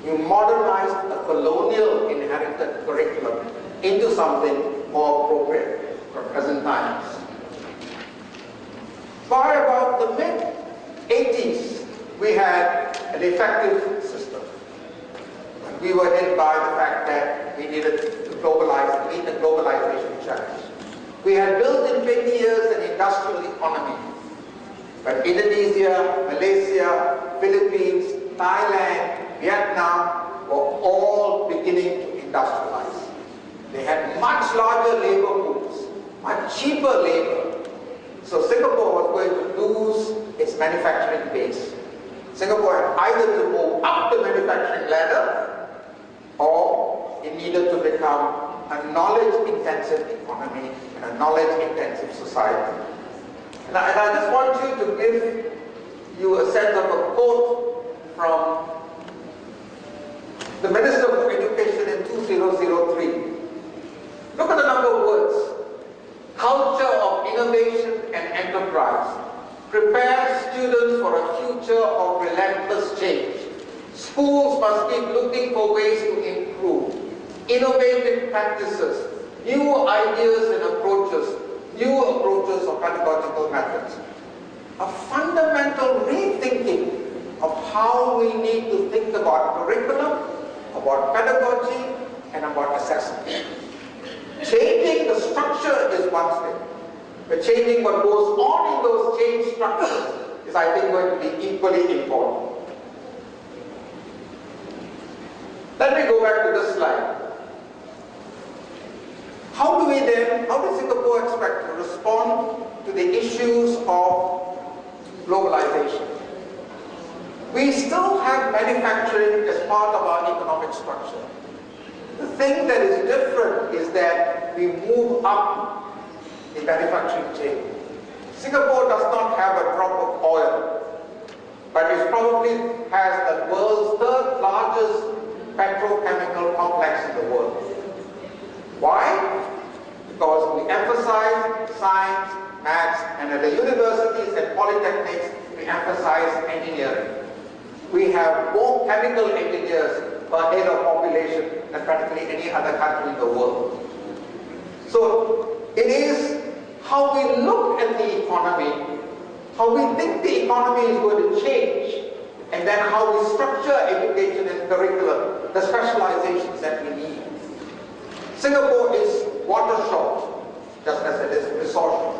We modernized a colonial inherited curriculum into something more appropriate for present times. By about the mid-80s, we had an effective system. We were hit by the fact that we needed to globalize and meet the globalization challenge. We had built in 20 years an industrial economy. But Indonesia, Malaysia, Philippines, Thailand, Vietnam were all beginning to industrialize. They had much larger labor pools, much cheaper labor. So Singapore was going to lose its manufacturing base. Singapore had either to move up the manufacturing ladder or it needed to become a knowledge-intensive economy and a knowledge-intensive society. And I just want you to give you a sense of a quote from the Minister for Education in 2003. Look at the number of words. Culture of innovation and enterprise. Prepare students for a future of relentless change. Schools must keep looking for ways to improve. Innovative practices, new ideas and approaches, new approaches of pedagogical methods. A fundamental rethinking of how we need to think about curriculum, about pedagogy, and about assessment. Changing the structure is one thing, but changing what goes on in those change structures is, I think, going to be equally important. Let me go back to this slide. How does Singapore expect to respond to the issues of globalization? We still have manufacturing as part of our economic structure. The thing that is different is that we move up the manufacturing chain. Singapore does not have a drop of oil, but it probably has the world's third largest petrochemical complex in the world. Why? Because we emphasize science, maths, and at the universities and polytechnics, we emphasize engineering. We have more chemical engineers per head of population than practically any other country in the world. So it is how we look at the economy, how we think the economy is going to change, and then how we structure education and curriculum, the specializations that we need. Singapore is water short, just as it is resource short.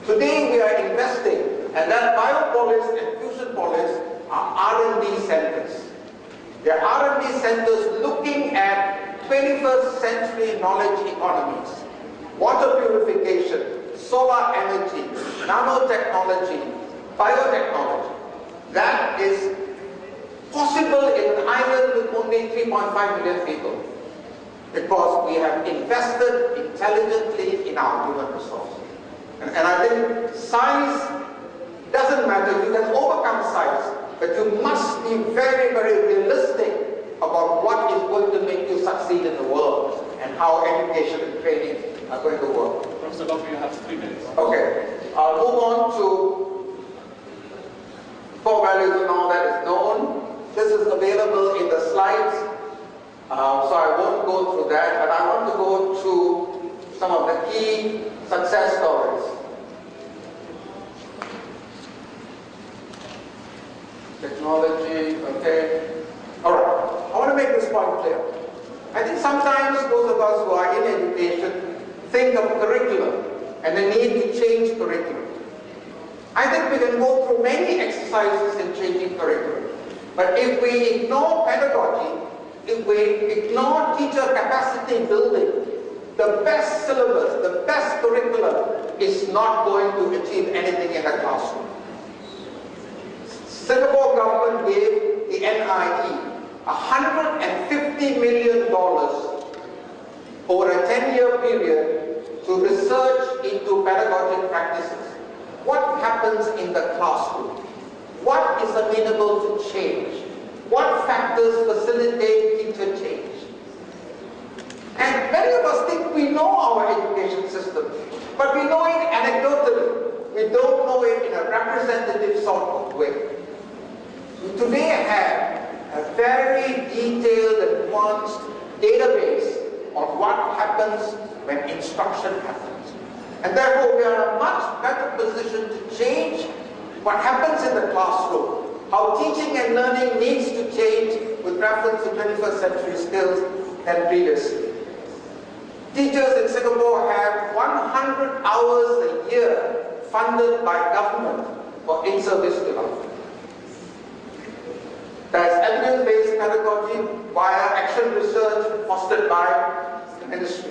Today we are investing, and that Biopolis and Fusionpolis are R&D centers. They are R&D centers looking at 21st century knowledge economies, water purification, solar energy, nanotechnology, biotechnology. That is possible in an island with only 3.5 million people, because we have invested intelligently in our human resources. And I think size doesn't matter. You can overcome size, but you must be very, very realistic about what is going to make you succeed in the world and how education and training are going to work. Professor Gopinathan, you have 3 minutes. Okay. I'll move on to core values and all that is known. This is available in the slides, so I won't go through that, but I want to go through some of the key success stories. Technology, okay. All right, I want to make this point clear. I think sometimes those of us who are in education think of curriculum and the need to change curriculum. I think we can go through many exercises in changing curriculum. But if we ignore pedagogy, if we ignore teacher capacity building, the best syllabus, the best curriculum is not going to achieve anything in the classroom. Singapore government gave the NIE $150 million over a 10-year period to research into pedagogic practices. What happens in the classroom? What is amenable to change? What factors facilitate teacher change? And many of us think we know our education system, but we know it anecdotally. We don't know it in a representative sort of way. We today have a very advanced database on what happens when instruction happens. And therefore, we are in a much better position to change what happens in the classroom, how teaching and learning needs to change with reference to 21st century skills than previously. Teachers in Singapore have 100 hours a year funded by government for in-service development. There is evidence-based pedagogy via action research fostered by the ministry.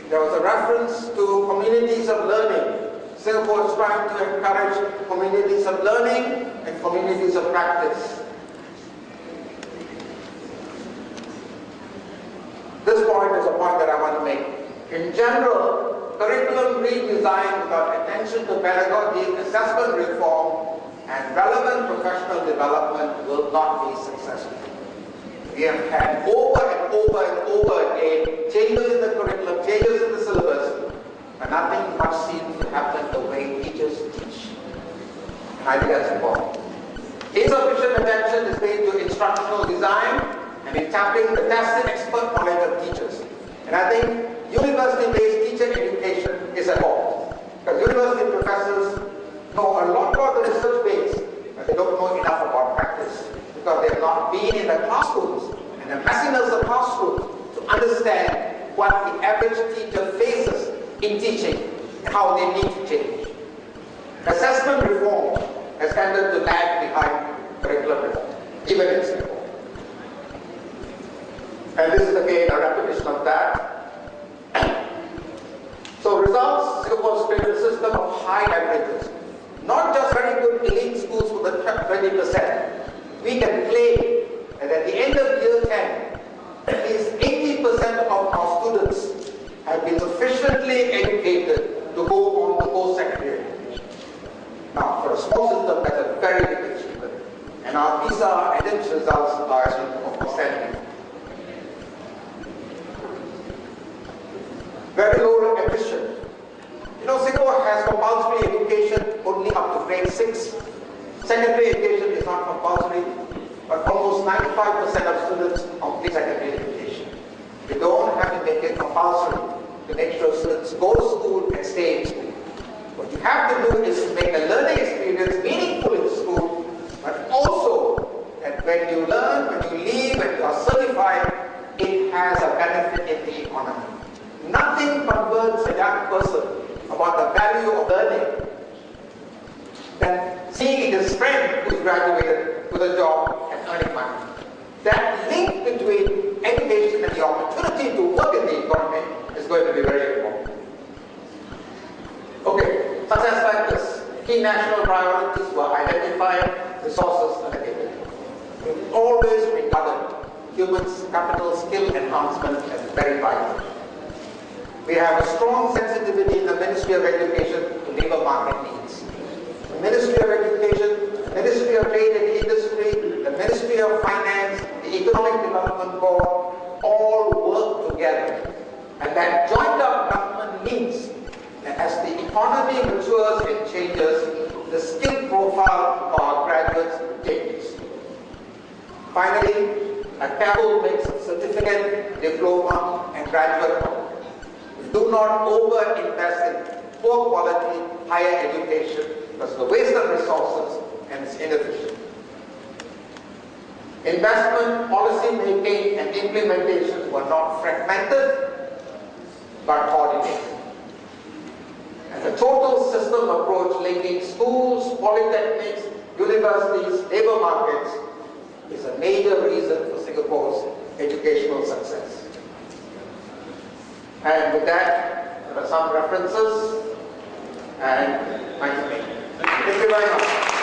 There was a reference to communities of learning. Singapore is trying to encourage communities of learning and communities of practice. This point is a point that I want to make. In general, curriculum redesign without attention to pedagogy, assessment reform, and relevant professional development will not be successful. We have had over and over and over again changes in the curriculum, changes in the syllabus, but nothing much seems to happen the way teachers teach. And I think that's important. Insufficient attention is paid to instructional design and in tapping the tested expert knowledge of teachers. And I think university-based teacher education is at fault. Because university professors know a lot about the research base, but they don't know enough about practice because they have not been in the classrooms and the messiness of classrooms to understand what the average teacher faces in teaching and how they need to change. Assessment reform has tended to lag behind curriculum reform, even in Singapore. And this is again a repetition of that. So results, Singapore's created a system of high averages. Not just very good elite schools for the 20%. We can claim that at the end of year 10, at least 80% of our students have been sufficiently educated to go on to post-secondary education. Now, for a small system, that's a very big achievement. And our PISA and IMSS results are outstanding. Very low ambition. You know, Singapore has compulsory education only up to grade 6. Secondary education is not compulsory, but almost 95% of students complete secondary education. We don't have to make it compulsory to make sure students go to school and stay in school. What you have to do is to make the learning experience meaningful in school, but also that when you learn, when you leave, when you are certified, it has a benefit in the economy. Nothing converts a young person about the value of learning than seeing his friend who's graduated with a job and earning money. That link between education and the opportunity to work in the economy is going to be very important. Okay, success factors. Key national priorities were identified, resources allocated. We've always regarded human capital skill enhancement as very vital. We have a strong sensitivity in the Ministry of Education to labour market needs. The Ministry of Education, the Ministry of Trade and Industry, the Ministry of Finance, the Economic Development Board, all work together. And that joined up government means that as the economy matures and changes, the skill profile of our graduates changes. Finally, a careful mix of certificate, diploma, and graduate program. Do not over-invest in poor quality higher education because of the waste of resources and it's inefficient. Investment, policy making, and implementation were not fragmented but coordinated. And the total system approach linking schools, polytechnics, universities, labour markets is a major reason for Singapore's educational success. And with that, there are some references and my name. Thank you very much.